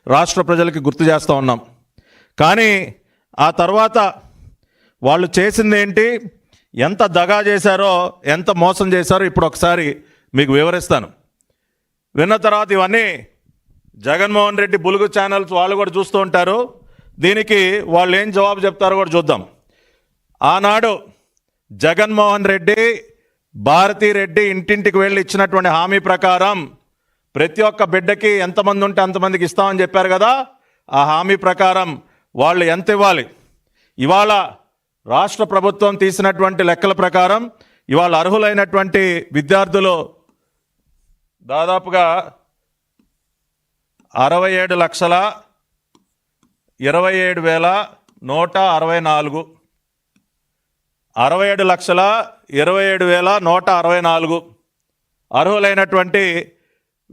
రాష్ట్ర ప్రజలకి గుర్తు చేస్తూ ఉన్నాం. కానీ ఆ తర్వాత వాళ్ళు చేసింది ఏంటి, ఎంత దగా చేశారో, ఎంత మోసం చేశారో ఇప్పుడు ఒకసారి మీకు వివరిస్తాను. విన్న తర్వాత ఇవన్నీ జగన్మోహన్ రెడ్డి బులుగు ఛానల్స్ వాళ్ళు కూడా చూస్తూ ఉంటారు. దీనికి వాళ్ళు ఏం జవాబు చెప్తారో కూడా చూద్దాం. ఆనాడు జగన్మోహన్ రెడ్డి, భారతీరెడ్డి ఇంటింటికి వెళ్ళి ఇచ్చినటువంటి హామీ ప్రకారం ప్రతి ఒక్క బిడ్డకి ఎంతమంది ఉంటే అంతమందికి ఇస్తామని చెప్పారు కదా. ఆ హామీ ప్రకారం వాళ్ళు ఎంత ఇవ్వాలి? ఇవాళ రాష్ట్ర ప్రభుత్వం తీసినటువంటి లెక్కల ప్రకారం ఇవాళ అర్హులైనటువంటి విద్యార్థులు దాదాపుగా 67,27,164 67,27,164 అర్హులైనటువంటి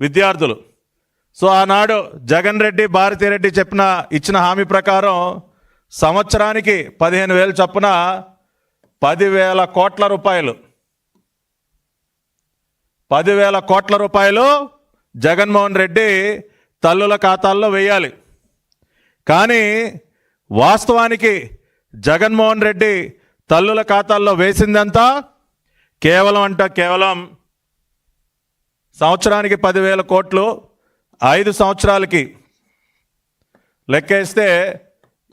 విద్యార్థులు. సో ఆనాడు జగన్ రెడ్డి, భారతిరెడ్డి ఇచ్చిన హామీ ప్రకారం సంవత్సరానికి 15,000 చొప్పున 10,000 కోట్ల రూపాయలు 10,000 కోట్ల రూపాయలు జగన్మోహన్ రెడ్డి తల్లుల ఖాతాల్లో వేయాలి. కానీ వాస్తవానికి జగన్మోహన్ రెడ్డి తల్లుల ఖాతాల్లో వేసిందంతా కేవలం సంవత్సరానికి 10,000 కోట్లు, 5 సంవత్సరాలకి లెక్కేస్తే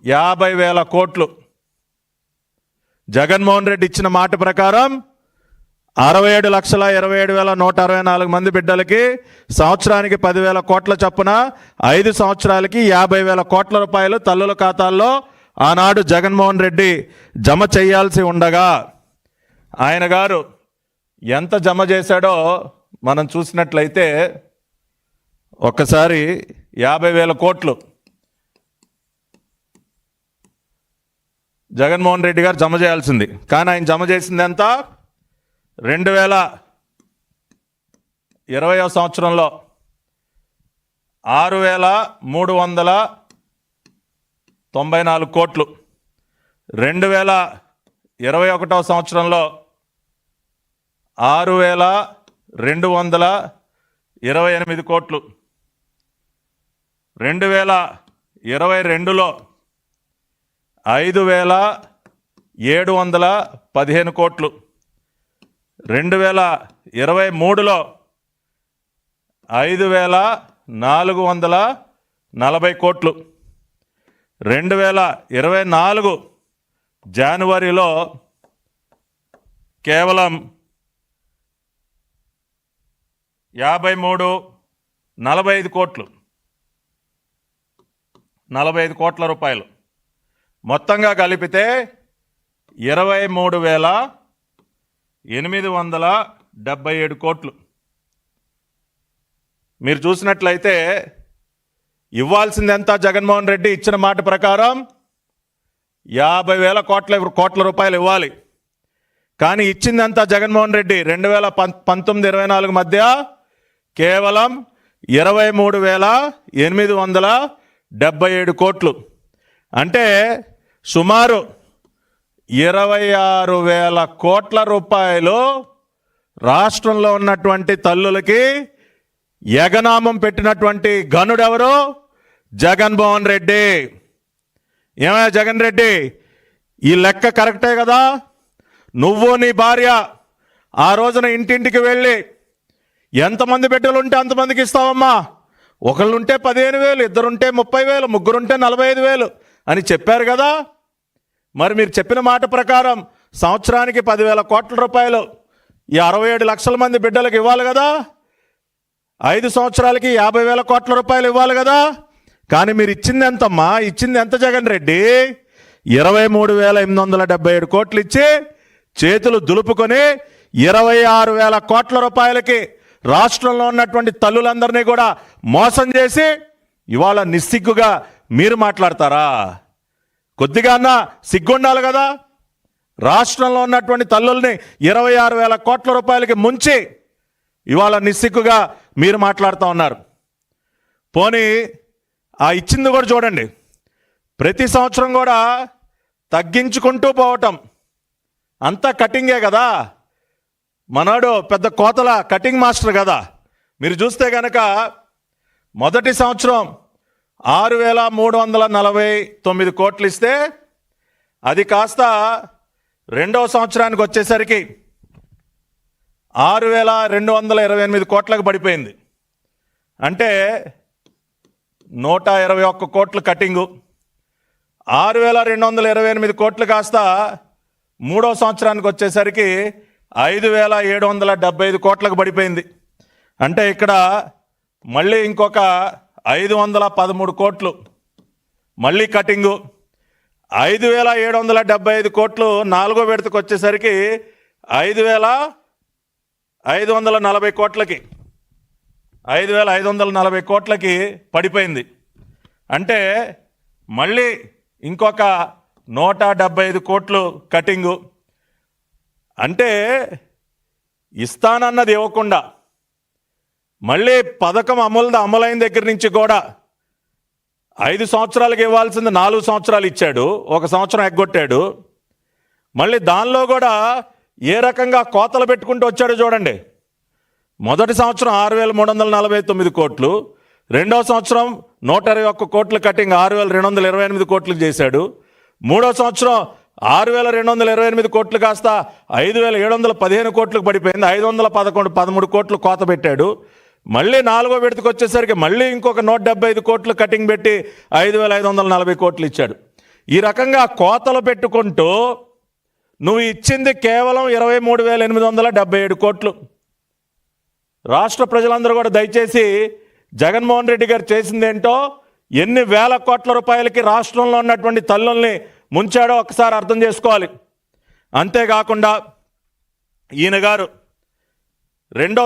50,000 కోట్లు. జగన్మోహన్ రెడ్డి ఇచ్చిన మాట ప్రకారం 67,27,164 మంది బిడ్డలకి సంవత్సరానికి 10,000 కోట్ల చొప్పున 5 సంవత్సరాలకి 50,000 కోట్ల రూపాయలు తల్లుల ఖాతాల్లో ఆనాడు జగన్మోహన్ రెడ్డి జమ చేయాల్సి ఉండగా ఆయన గారు ఎంత జమ చేశాడో మనం చూసినట్లయితే ఒక్కసారి 50,000 కోట్లు జగన్మోహన్ రెడ్డి గారు జమ చేయాల్సింది. కానీ ఆయన జమ చేసింది ఎంత? 2020 సంవత్సరంలో 6,394 కోట్లు, 2021 సంవత్సరంలో 6,228 కోట్లు, 2022లో 5,715 కోట్లు, 2023లో 5,440 కోట్లు, 2024 జనవరిలో కేవలం 45 కోట్లు, 45 కోట్ల రూపాయలు మొత్తంగా కలిపితే 23,877 కోట్లు. మీరు చూసినట్లయితే ఇవ్వాల్సింది ఎంత? జగన్మోహన్ రెడ్డి ఇచ్చిన మాట ప్రకారం 50,000 కోట్ల రూపాయలు ఇవ్వాలి. కానీ ఇచ్చిందంతా జగన్మోహన్ రెడ్డి 2019-24 మధ్య కేవలం 23,877 కోట్లు. అంటే సుమారు 26,000 కోట్ల రూపాయలు రాష్ట్రంలో ఉన్నటువంటి తల్లులకి యగనామం పెట్టినటువంటి ఘనుడెవరు? జగన్మోహన్ రెడ్డి. ఏమయ్యా జగన్ రెడ్డి, ఈ లెక్క కరెక్టే కదా? నువ్వు నీ భార్య ఆ రోజున ఇంటింటికి వెళ్ళి ఎంతమంది బిడ్డలు ఉంటే అంతమందికి ఇస్తావమ్మా, ఒకళ్ళుంటే 15,000, ఇద్దరుంటే 30,000, ముగ్గురుంటే 45,000 అని చెప్పారు కదా. మరి మీరు చెప్పిన మాట ప్రకారం సంవత్సరానికి 10,000 కోట్ల రూపాయలు ఈ 67 లక్షల మంది బిడ్డలకు ఇవ్వాలి కదా. 5 సంవత్సరాలకి 50,000 కోట్ల రూపాయలు ఇవ్వాలి కదా. కానీ మీరు ఇచ్చింది ఎంతమ్మా? ఇచ్చింది ఎంత జగన్ రెడ్డి? 23,877 కోట్లు ఇచ్చి చేతులు దులుపుకొని 26,000 కోట్ల రూపాయలకి రాష్ట్రంలో ఉన్నటువంటి తల్లులందరినీ కూడా మోసం చేసి ఇవాళ నిస్సిగ్గుగా మీరు మాట్లాడతారా? కొద్దిగా సిగ్గుండాలి కదా. రాష్ట్రంలో ఉన్నటువంటి తల్లుల్ని 26,000 కోట్ల రూపాయలకి ముంచి ఇవాళ నిస్సిగ్గుగా మీరు మాట్లాడుతూ ఉన్నారు. పోనీ ఆ ఇచ్చింది కూడా చూడండి. ప్రతి సంవత్సరం కూడా తగ్గించుకుంటూ పోవటం అంతా కటింగే కదా. మనోడు పెద్ద కోతల కటింగ్ మాస్టర్ కదా. మీరు చూస్తే కనుక మొదటి సంవత్సరం 6,349 కోట్లు ఇస్తే అది కాస్త రెండో సంవత్సరానికి వచ్చేసరికి 6,228 కోట్లకు పడిపోయింది. అంటే 121 కోట్లు కటింగు. 6,228 కోట్లు కాస్త మూడో సంవత్సరానికి వచ్చేసరికి 5,775 కోట్లకు పడిపోయింది. అంటే ఇక్కడ మళ్ళీ ఇంకొక 513 కోట్లు మళ్ళీ కటింగు. 5,775 కోట్లు నాలుగో విడతకు వచ్చేసరికి 5,540 కోట్లకి 5,540 కోట్లకి పడిపోయింది. అంటే మళ్ళీ ఇంకొక 175 కోట్లు కటింగు. అంటే ఇస్తానన్నది ఇవ్వకుండా మళ్ళీ పథకం అమలైన దగ్గర నుంచి కూడా 5 సంవత్సరాలకు ఇవ్వాల్సింది 4 సంవత్సరాలు ఇచ్చాడు, 1 సంవత్సరం ఎగ్గొట్టాడు. మళ్ళీ దానిలో కూడా ఏ రకంగా కోతలు పెట్టుకుంటూ వచ్చాడో చూడండి. మొదటి సంవత్సరం 6,349 కోట్లు, రెండో సంవత్సరం 121 కోట్లు కటింగ్ 6,228 కోట్లు చేశాడు. మూడో సంవత్సరం 6,228 కోట్లు కాస్త 5,715 కోట్లకు పడిపోయింది. 513 కోట్లు కోత పెట్టాడు. మళ్ళీ నాలుగో విడతకు వచ్చేసరికి మళ్ళీ ఇంకొక 175 కోట్లు కటింగ్ పెట్టి 5,540 కోట్లు ఇచ్చాడు. ఈ రకంగా కోతలు పెట్టుకుంటూ నువ్వు ఇచ్చింది కేవలం 23,877 కోట్లు. రాష్ట్ర ప్రజలందరూ కూడా దయచేసి జగన్మోహన్ రెడ్డి గారు చేసిందేంటో, ఎన్ని వేల కోట్ల రూపాయలకి రాష్ట్రంలో ఉన్నటువంటి తల్లుల్ని ముంచాడో ఒకసారి అర్థం చేసుకోవాలి. అంతేకాకుండా ఈయన గారు రెండో